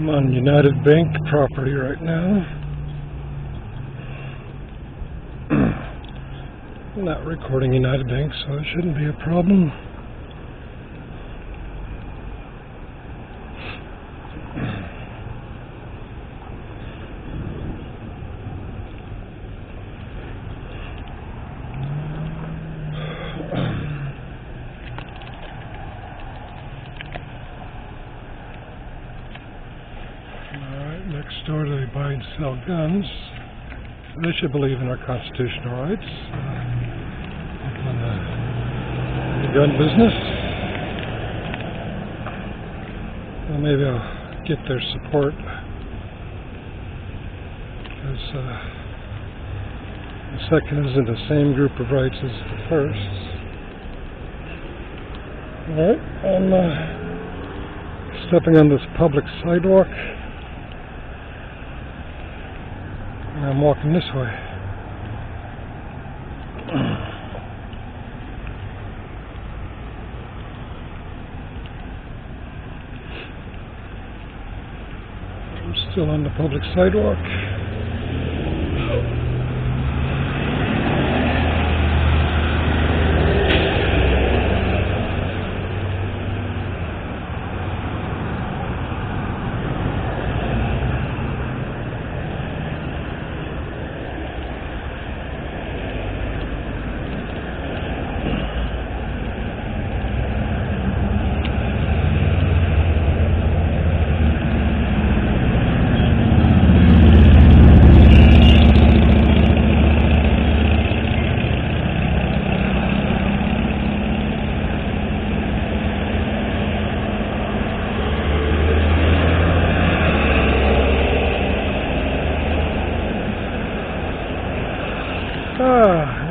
I'm on United Bank property right now. I'm not recording United Bank, so it shouldn't be a problem. Next door, they buy and sell guns. They should believe in our constitutional rights in the gun business. Well, maybe I'll get their support, because the second isn't the same group of rights as the first. Alright, I'm stepping on this public sidewalk. I'm walking this way. I'm still on the public sidewalk.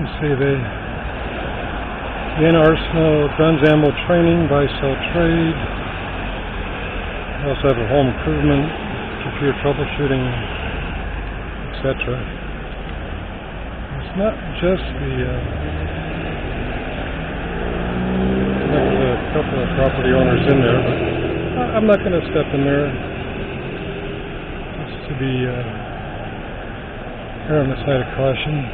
Let's see, the Vienna Arsenal, guns, ammo training, buy, sell, trade. I also have a home improvement, computer troubleshooting, etc. It's not just the, there's a couple of property owners in there, but I'm not going to step in there just to be here on the side of caution.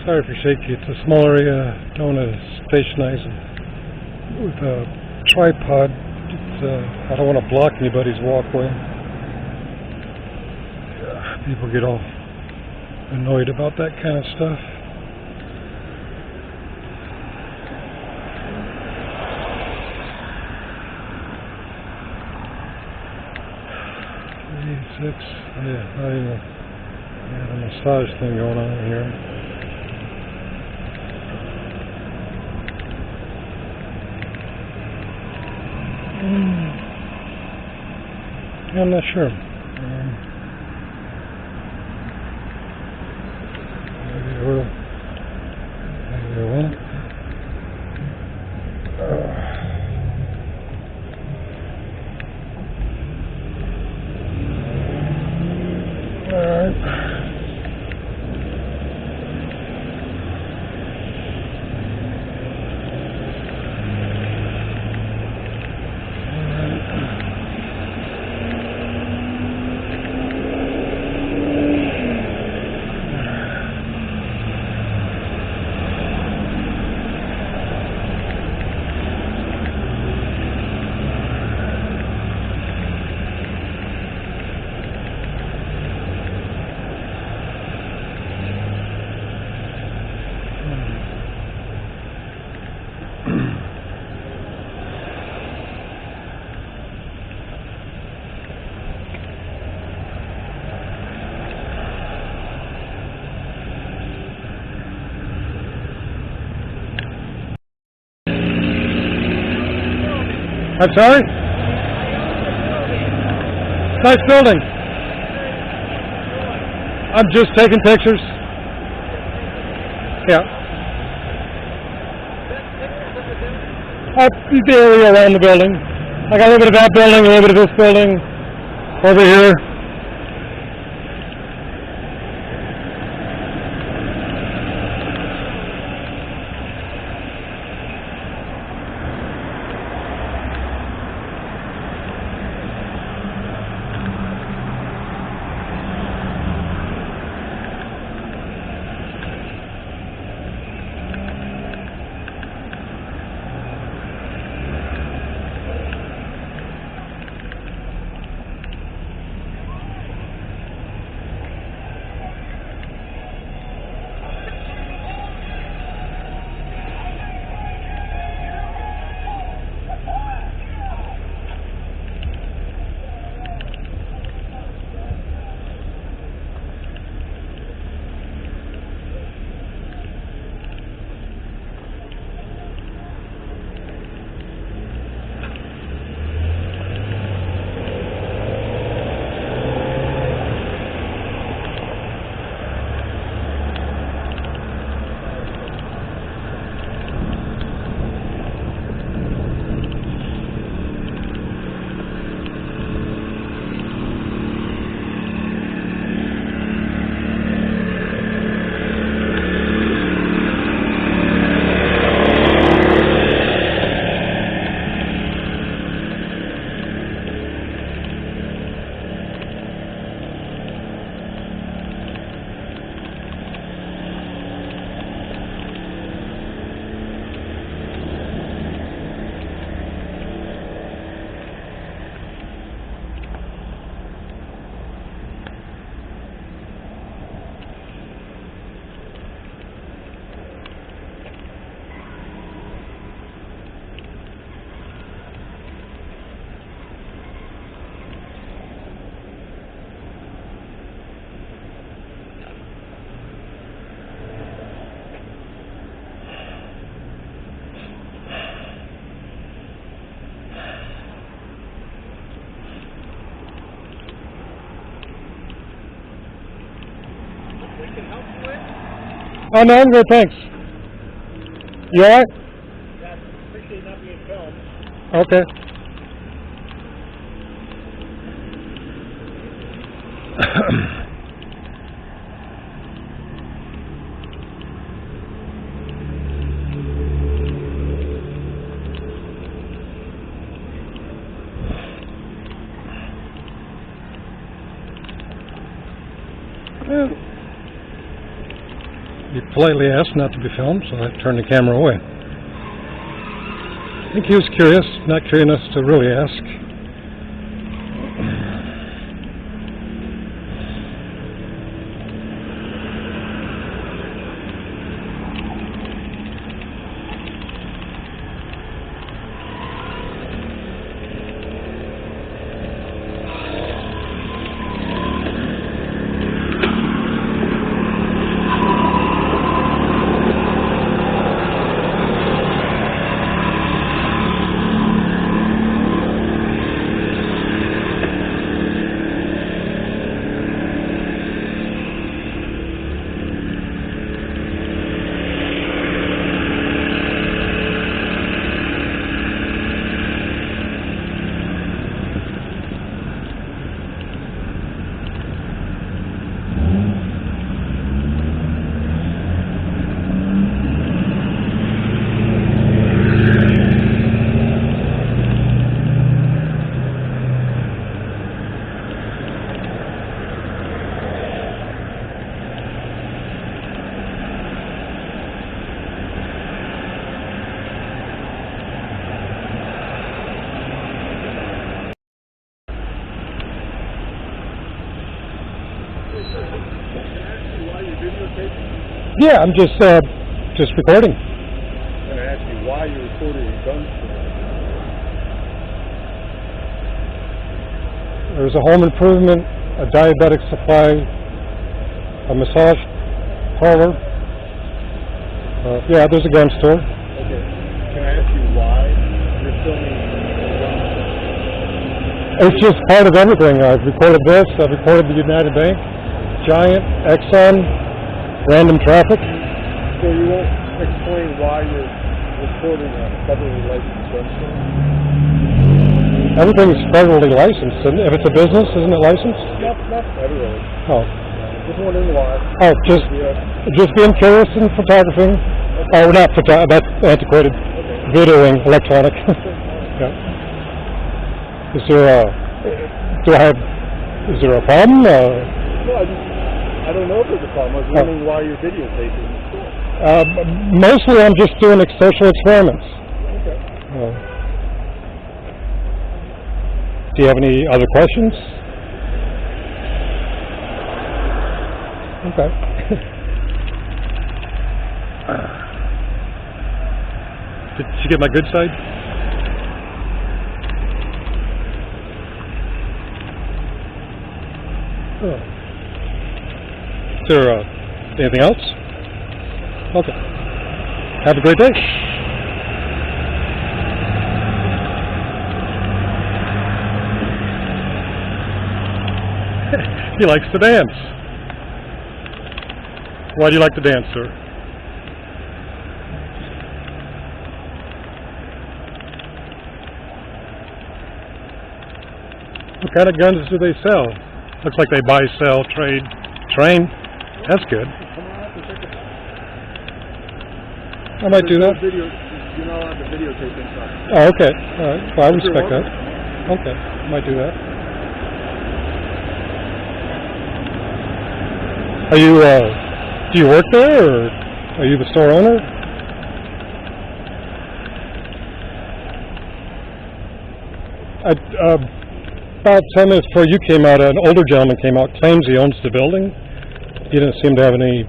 Sorry for shaky. It's a small area. Don't want to stationize with a tripod. I don't want to block anybody's walkway. People get all annoyed about that kind of stuff. Yeah, not even a massage thing going on here. I'm not sure. Maybe it will. Maybe it won't. Alright. I'm sorry? Nice building. I'm just taking pictures. Yeah. The area around the building. I got a little bit of that building, a little bit of this building over here. Oh, no, I'm good, thanks. You alright? Yeah, appreciate not being filmed. Okay. He politely asked not to be filmed, so I turned the camera away. I think he was curious, not curious enough to really ask. Yeah, I'm just recording. I'm going to ask you why you're recording a gun store. There's a home improvement, a diabetic supply, a massage parlor. Yeah, there's a gun store. Okay. Can I ask you why you're filming? It's just part of everything. I've recorded this, I've recorded the United Bank, Giant, Exxon, random traffic. So you won't explain why you're recording a federally licensed gun store? Everything's federally licensed, and if it's a business, isn't it licensed? Not federally. Oh. Just wondering why. Oh, just being curious and photographing. Oh, not that's antiquated. Okay. Videoing, electronic. Yeah. Is there a problem? No, I don't know if there's a problem. I was wondering why you're videotaping the store. Mostly I'm just doing social experiments. Okay. Do you have any other questions? Okay. Did you get my good side? Oh. Is there anything else? Okay. Have a great day. He likes to dance. Why do you like to dance, sir? What kind of guns do they sell? Looks like they buy, sell, trade, train. That's good. I might do that. You're not allowed to videotape inside. Oh, okay. All right. Well, I respect that. Okay. Might do that. Are you, do you work there, or are you the store owner? About 10 minutes before you came out, an older gentleman came out, claims he owns the building. He didn't seem to have any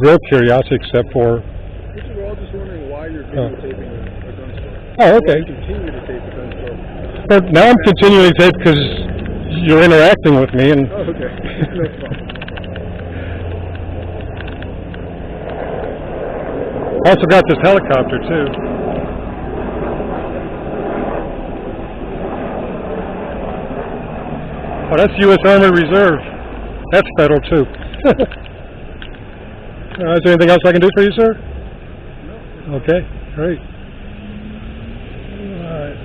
real curiosity except for... We're all just wondering why you're videotaping a gun store. Oh, okay. You continue to tape a gun store. But now I'm continuing to tape because you're interacting with me, and... Oh, okay. No problem. I also got this helicopter, too. Oh, that's U.S. Army Reserve. That's federal, too. Is there anything else I can do for you, sir? No. Okay, great. All right.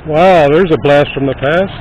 Wow, there's a blast from the past.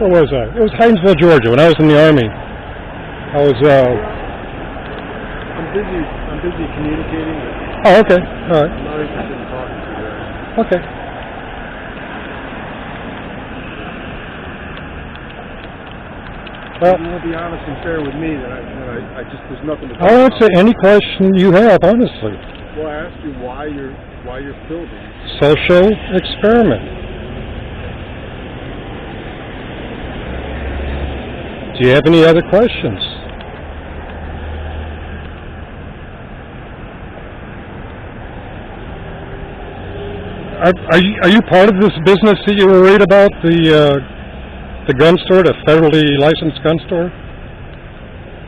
Where was I? It was Hinesville, Georgia, when I was in the Army. I was, I'm busy communicating. Oh, okay. All right. I'm not interested in talking to you guys. Okay. Well, you want to be honest and fair with me, then I just, there's nothing to talk I'll answer about. any question you have, honestly. Well, I asked you why you're filming. Social experiment. Do you have any other questions? Are you part of this business that you were worried about, the gun store, the federally licensed gun store?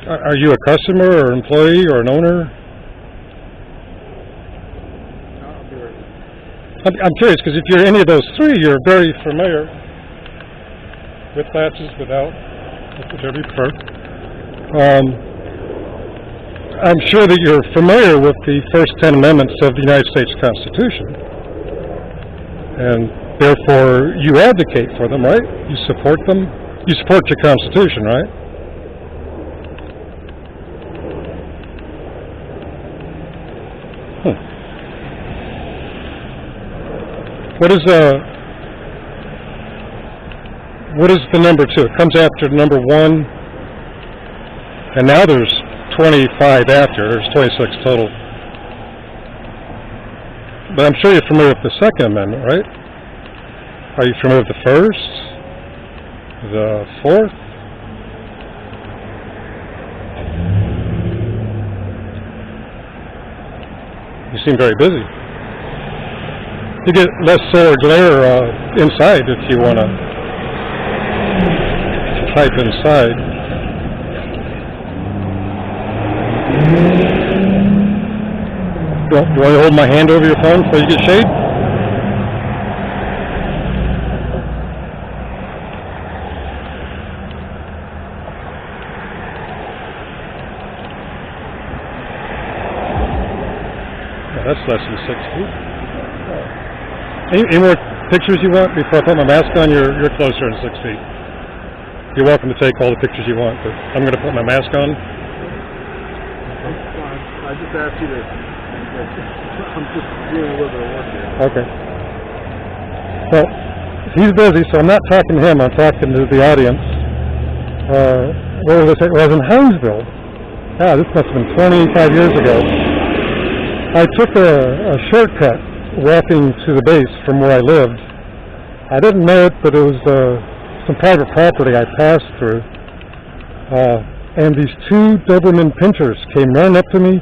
Are you a customer or employee or an owner? I'll be right with you. I'm curious, because if you're any of those three, you're very familiar with latches, without, whichever you prefer. I'm sure that you're familiar with the first 10 amendments of the United States Constitution, and therefore you advocate for them, right? You support them. You support your Constitution, right? What is the number 2? It comes after number 1, and now there's 25 after. There's 26 total. But I'm sure you're familiar with the Second Amendment, right? Are you familiar with the First? The Fourth? You seem very busy. You get less solar glare inside if you want to type inside. Do you want to hold my hand over your phone before you get shade? Yeah, that's less than 6 feet. Any more pictures you want before I put my mask on? You're closer than 6 feet. You're welcome to take all the pictures you want, but I'm going to put my mask on. I just asked you to. I'm just doing a little bit of work here. Okay. Well, he's busy, so I'm not talking to him. I'm talking to the audience. Where was I? Well, I was in Hinesville. Ah, this must have been 25 years ago. I took a shortcut walking to the base from where I lived. I didn't know it, but it was some private property I passed through. And these 2 Doberman pinchers came running up to me.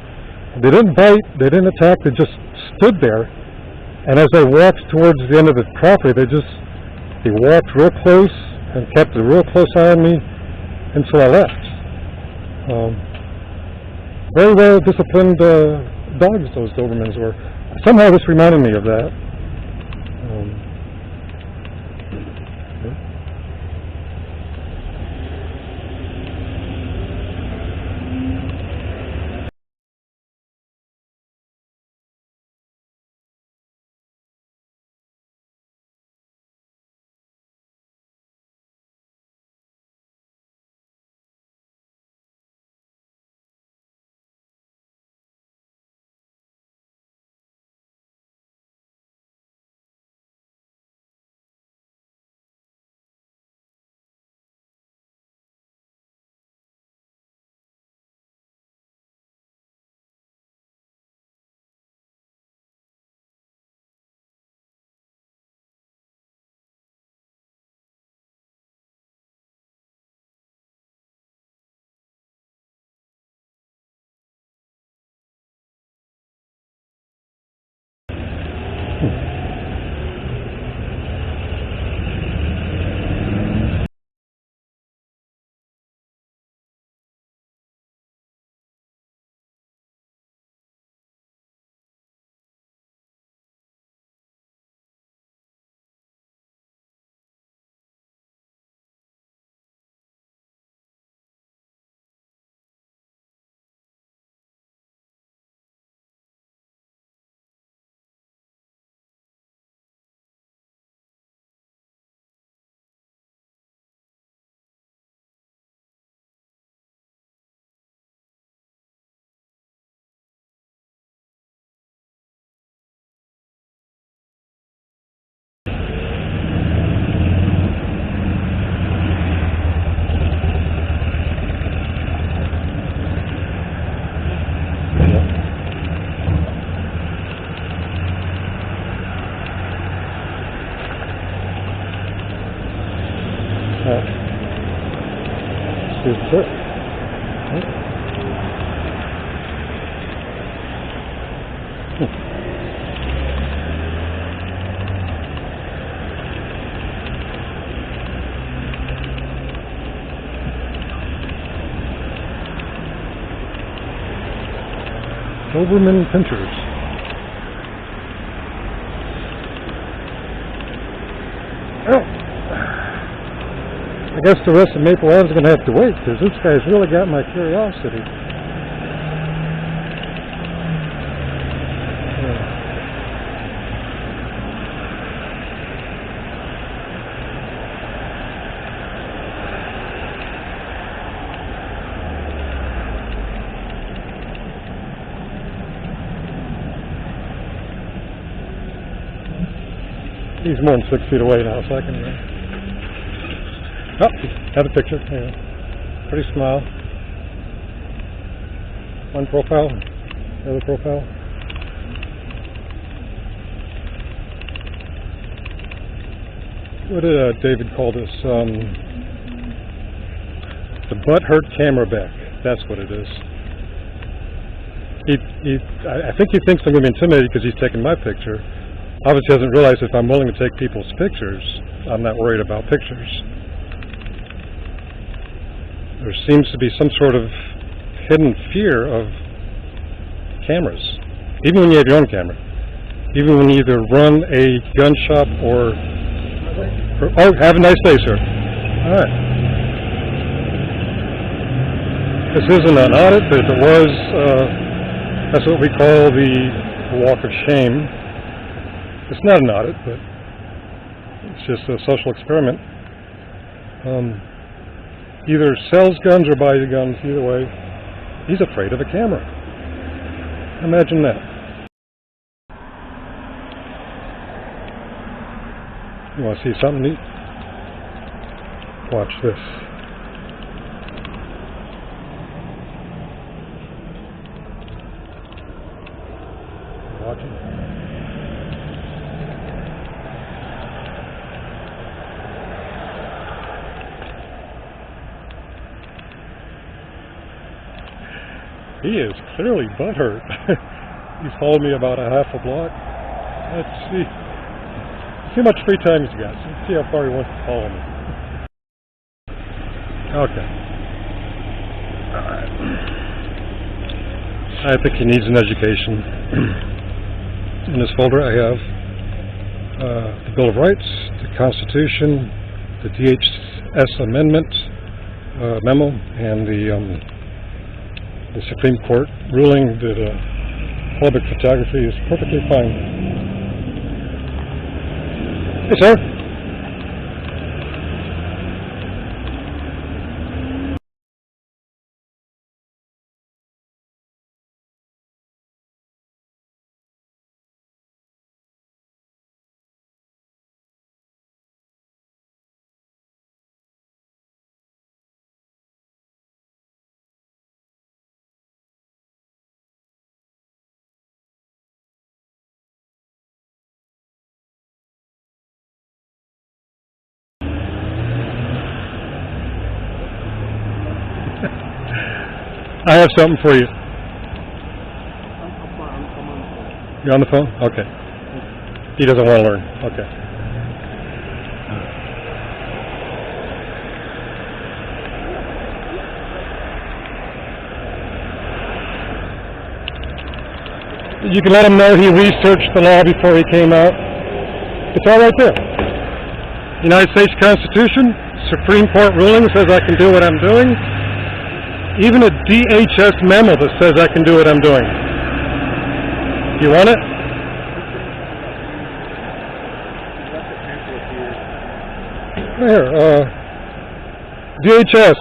They didn't bite, they didn't attack, they just stood there. And as I walked towards the end of the property, they walked real close and kept a real close eye on me until I left. Very well disciplined dogs, those Dobermans were. Somehow this reminded me of that. That's it. Doberman Pinschers. Well, I guess the rest of Maple Avenue is going to have to wait, because this guy's really got my curiosity. He's more than 6 feet away now, so I can... Oh, had a picture. Yeah. Pretty smile. One profile, the other profile. What did David call this? The butt-hurt camera back. That's what it is. I think he thinks I'm going to be intimidated because he's taking my picture. Obviously hasn't realized if I'm willing to take people's pictures, I'm not worried about pictures. There seems to be some sort of hidden fear of cameras, even when you have your own camera. Even when you either run a gun shop or oh, have a nice day, sir. All right. This isn't an audit, but if it was, that's what we call the walk of shame. It's not an audit, but it's just a social experiment. Either sells guns or buys guns, either way. He's afraid of a camera. Imagine that. You want to see something neat? Watch this. Watching. He is clearly butthurt. He's followed me about a half a block. Let's see. See how much free time he's got. Let's see how far he wants to follow me. Okay. Alright. I think he needs an education. In this folder I have the Bill of Rights, the Constitution, the DHS Amendment memo, and the Supreme Court ruling that public photography is perfectly fine. Hey, sir. I have something for you. I'm on the phone. You're on the phone? Okay. He doesn't want to learn. Okay. You can let him know he researched the law before he came out. It's all right there. United States Constitution, Supreme Court ruling says I can do what I'm doing. Even a DHS memo that says I can do what I'm doing. You want it? Here, DHS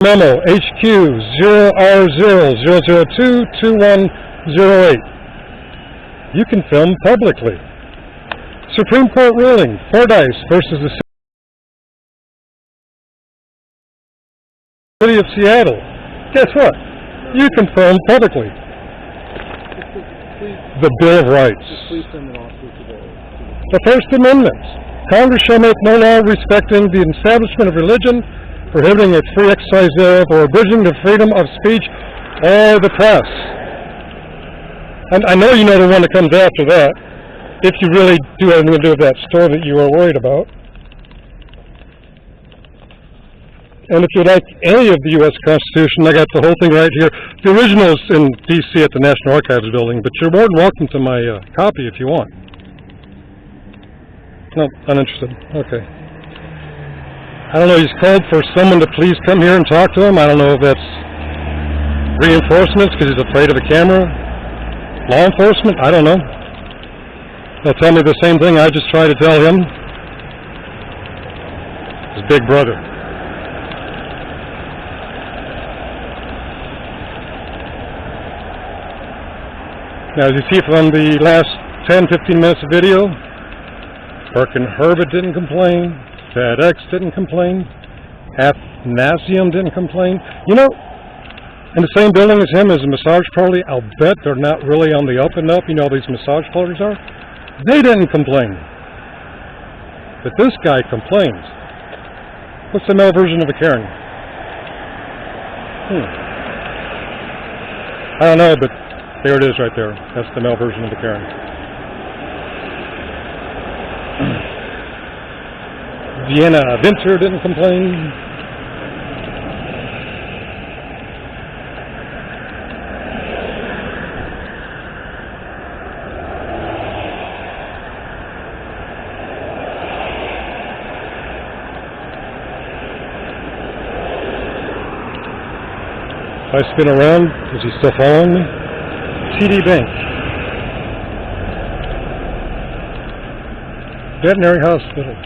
memo HQ 0R0022108. You can film publicly. Supreme Court ruling, Fordyce versus the City of Seattle. Guess what? You can film publicly. The Bill of Rights. The First Amendment. Congress shall make no law respecting the establishment of religion, prohibiting its free exercise thereof, or abridging the freedom of speech or the press. And I know you know the one that comes after that, if you really do have anything to do with that store that you were worried about. And if you like any of the U.S. Constitution, I got the whole thing right here. The original's in D.C. at the National Archives building, but you're more than welcome to my copy if you want. No, uninterested. Okay. I don't know, he's called for someone to please come here and talk to him. I don't know if that's reinforcements because he's afraid of the camera. Law enforcement? I don't know. They'll tell me the same thing I just tried to tell him. His big brother. Now, as you see from the last 10-15 minutes of video, Burke and Herbert didn't complain, FedEx didn't complain, Athanasium didn't complain. You know, in the same building as him is a massage parlor. I'll bet they're not really on the up and up, you know, these massage parlors are. They didn't complain. But this guy complains. What's the male version of a Karen? I don't know, but there it is right there. That's the male version of the Karen. Vienna Winter didn't complain. If I spin around, is he still following me? TD Bank. Veterinary Hospital.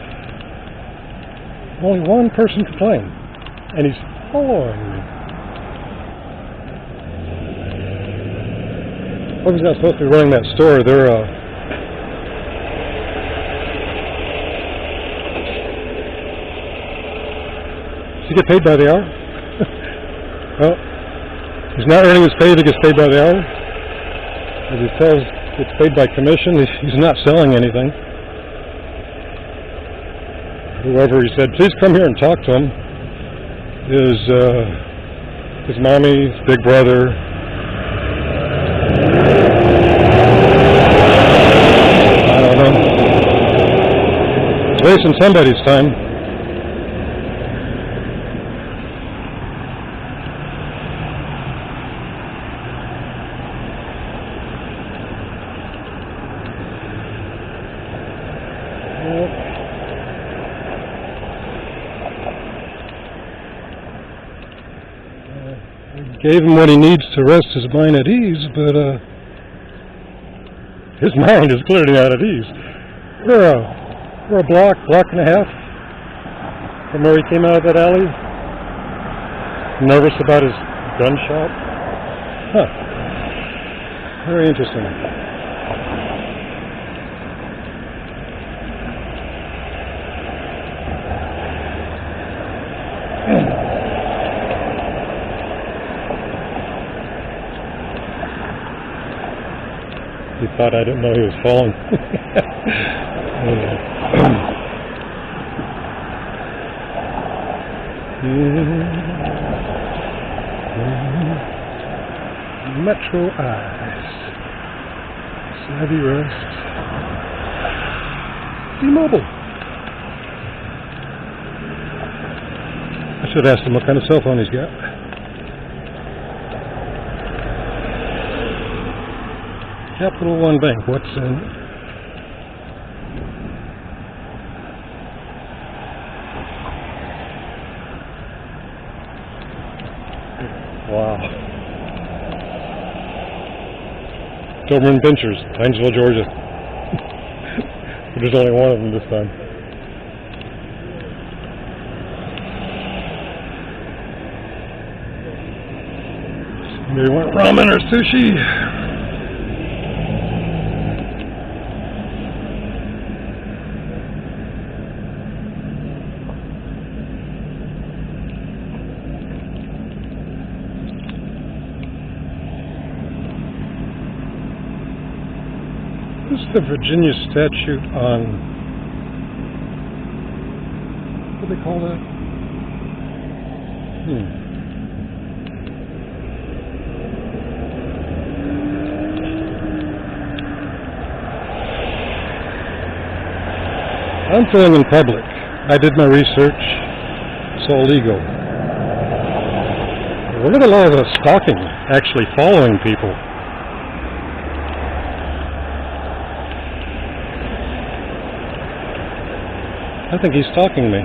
Only one person complained, and he's following me. Well, he's not supposed to be running that store. They're, does he get paid by the hour? Well, he's not earning his pay if he gets paid by the hour. As he tells, gets paid by commission. He's not selling anything. Whoever he said, please come here and talk to him, is his mommy, his big brother. I don't know. He's wasting somebody's time. Gave him what he needs to rest his mind at ease, but his mind is clearly not at ease. We're a block and a half from where he came out of that alley. Nervous about his gunshot. Huh. Very interesting. He thought I didn't know he was falling. Metro Eyes. Savvy Rest. T-Mobile. I should ask him what kind of cell phone he's got. Capital One Bank, what's in? Wow. Doberman Pinschers, Hinesville, Georgia. But there's only one of them this time. Maybe want ramen or sushi. This is the Virginia statute on, what do they call that? I'm filming in public. I did my research. It's all legal. Look at a lot of the stalking, actually following people. I think he's stalking me.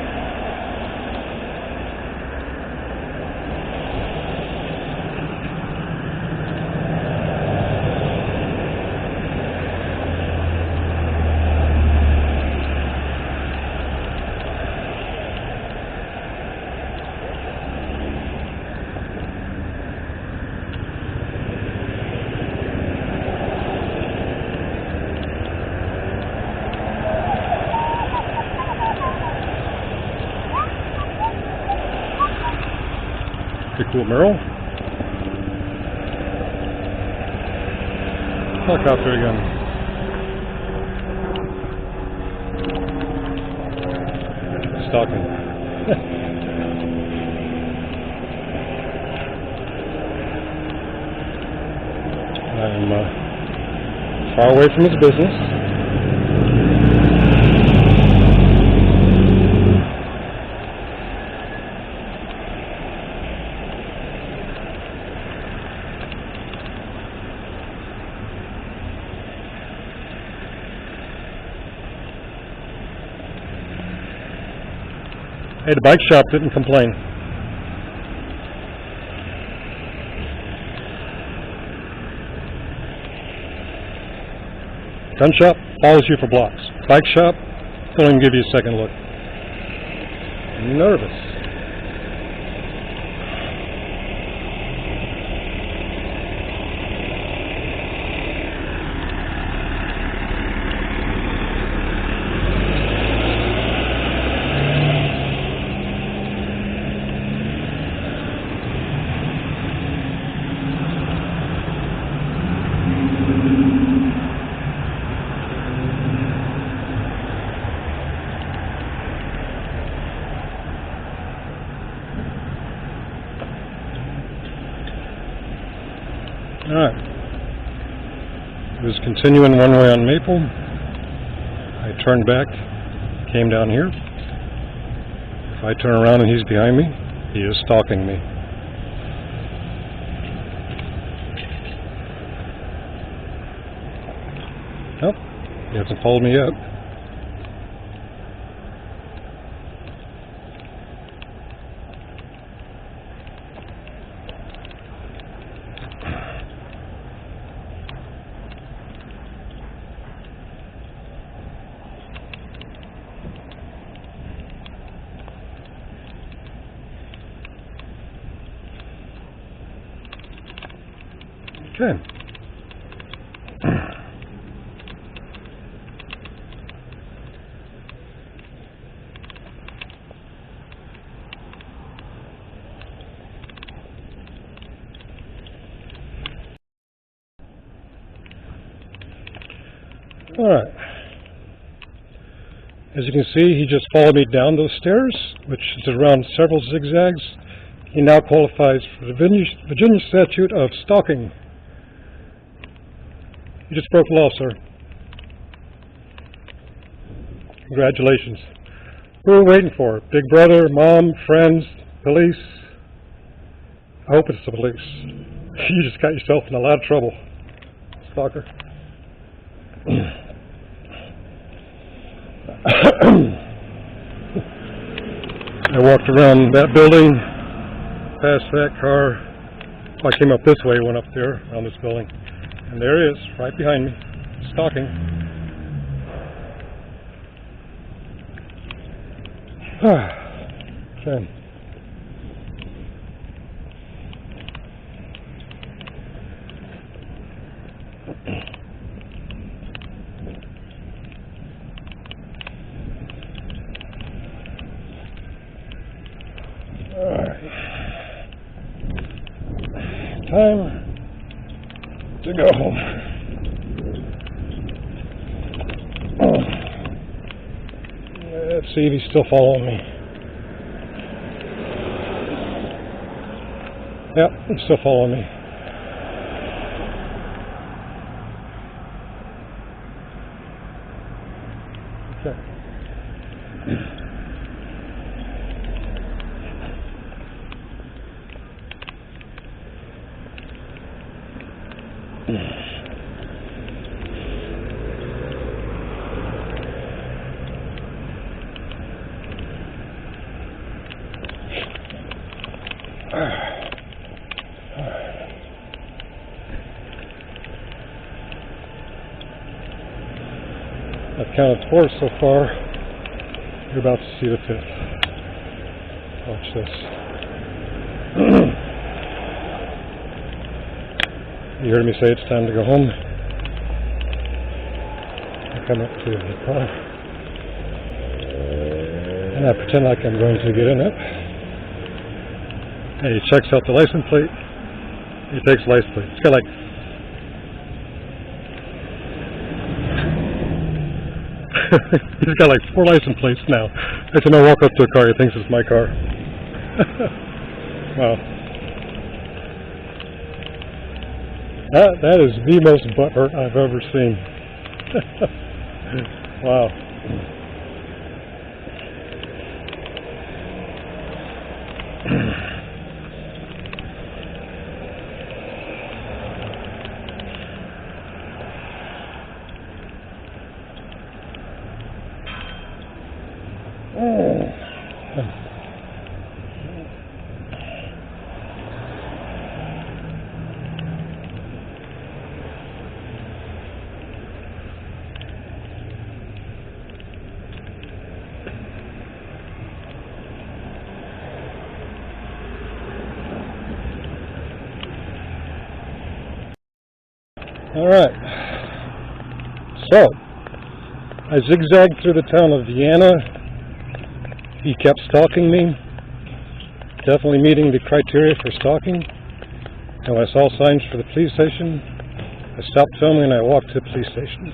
Pretty cool mural. Helicopter again. Stalking. I'm far away from his business. Hey, the bike shop didn't complain. Gun shop follows you for blocks. Bike shop, don't even give you a second look. Nervous. Alright. It was continuing one way on Maple. I turned back, came down here. If I turn around and he's behind me, he is stalking me. Nope, he hasn't followed me yet. Okay. All right. As you can see, he just followed me down those stairs, which is around several zigzags. He now qualifies for the Virginia statute of stalking. You just broke the law, sir. Congratulations. Who are we waiting for? Big brother, mom, friends, police? I hope it's the police. You just got yourself in a lot of trouble, stalker. I walked around that building, past that car. I came up this way, went up there, around this building. And there he is, right behind me, stalking. Okay. Alright. Time to go home. Let's see if he's still following me. Yep, he's still following me. Okay. I've counted 4 so far. You're about to see the 5th. Watch this. You heard me say it's time to go home. I come up to the car and I pretend like I'm going to get in it. And he checks out the license plate. He takes the license plate. It's got like he's got like 4 license plates now. Every time I walk up to a car, he thinks it's my car. Wow. That is the most butthurt I've ever seen. Wow. Alright, so I zigzagged through the town of Vienna. He kept stalking me, definitely meeting the criteria for stalking. And when I saw signs for the police station, I stopped filming and I walked to the police station.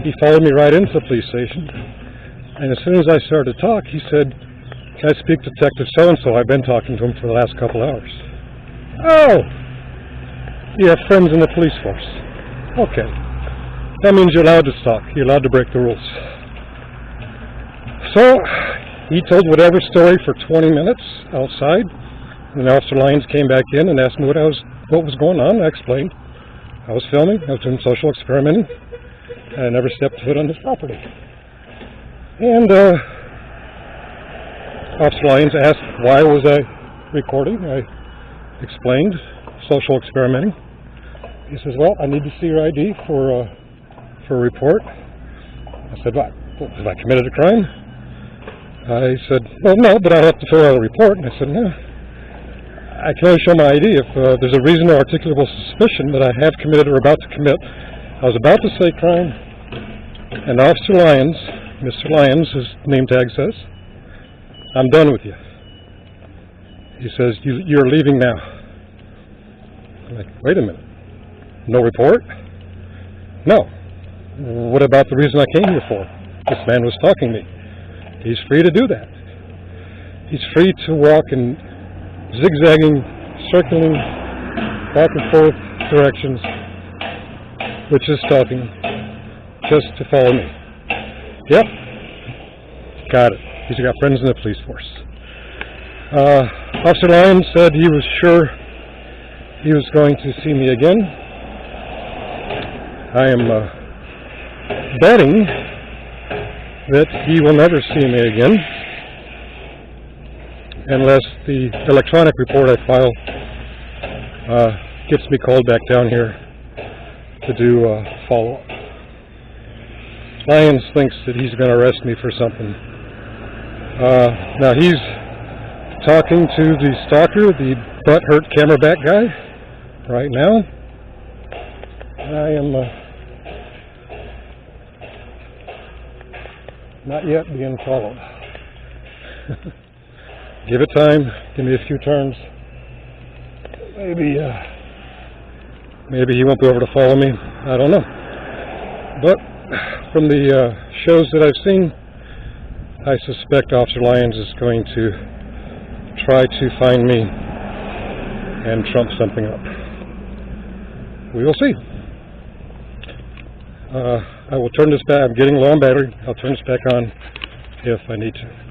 He followed me right into the police station, and as soon as I started to talk, he said, "Can I speak to Detective so-and-so? I've been talking to him for the last couple hours." Oh! You have friends in the police force. Okay. That means you're allowed to stalk. You're allowed to break the rules. So, he told whatever story for 20 minutes outside. And then Officer Lyons came back in and asked me what was going on. I explained. I was filming. I was doing social experimenting. I never stepped foot on this property. And Officer Lyons asked why was I recording. I explained social experimenting. He says, "Well, I need to see your ID for a report." I said, "What? Have I committed a crime?" I said, "Well, no, but I have to fill out a report." And I said, "No, I can only show my ID if there's a reason or articulable suspicion that I have committed or about to commit." I was about to say crime, and Officer Lyons, Mr. Lyons, his name tag says, "I'm done with you." He says, "You're leaving now." I'm like, wait a minute. No report? No. What about the reason I came here for? This man was stalking me. He's free to do that. He's free to walk in zigzagging, circling, back and forth directions, which is stalking, just to follow me. Yep. Got it. He's got friends in the police force. Officer Lyons said he was sure he was going to see me again. I am betting that he will never see me again unless the electronic report I file gets me called back down here to do follow-up. Lyons thinks that he's going to arrest me for something. Now he's talking to the stalker, the butthurt cameraback guy, right now. I am not yet being followed. Give it time. Give me a few turns. Maybe he won't be able to follow me. I don't know. But from the shows that I've seen, I suspect Officer Lyons is going to try to find me and trump something up. We will see. I will turn this back. I'm getting low on battery. I'll turn this back on if I need to.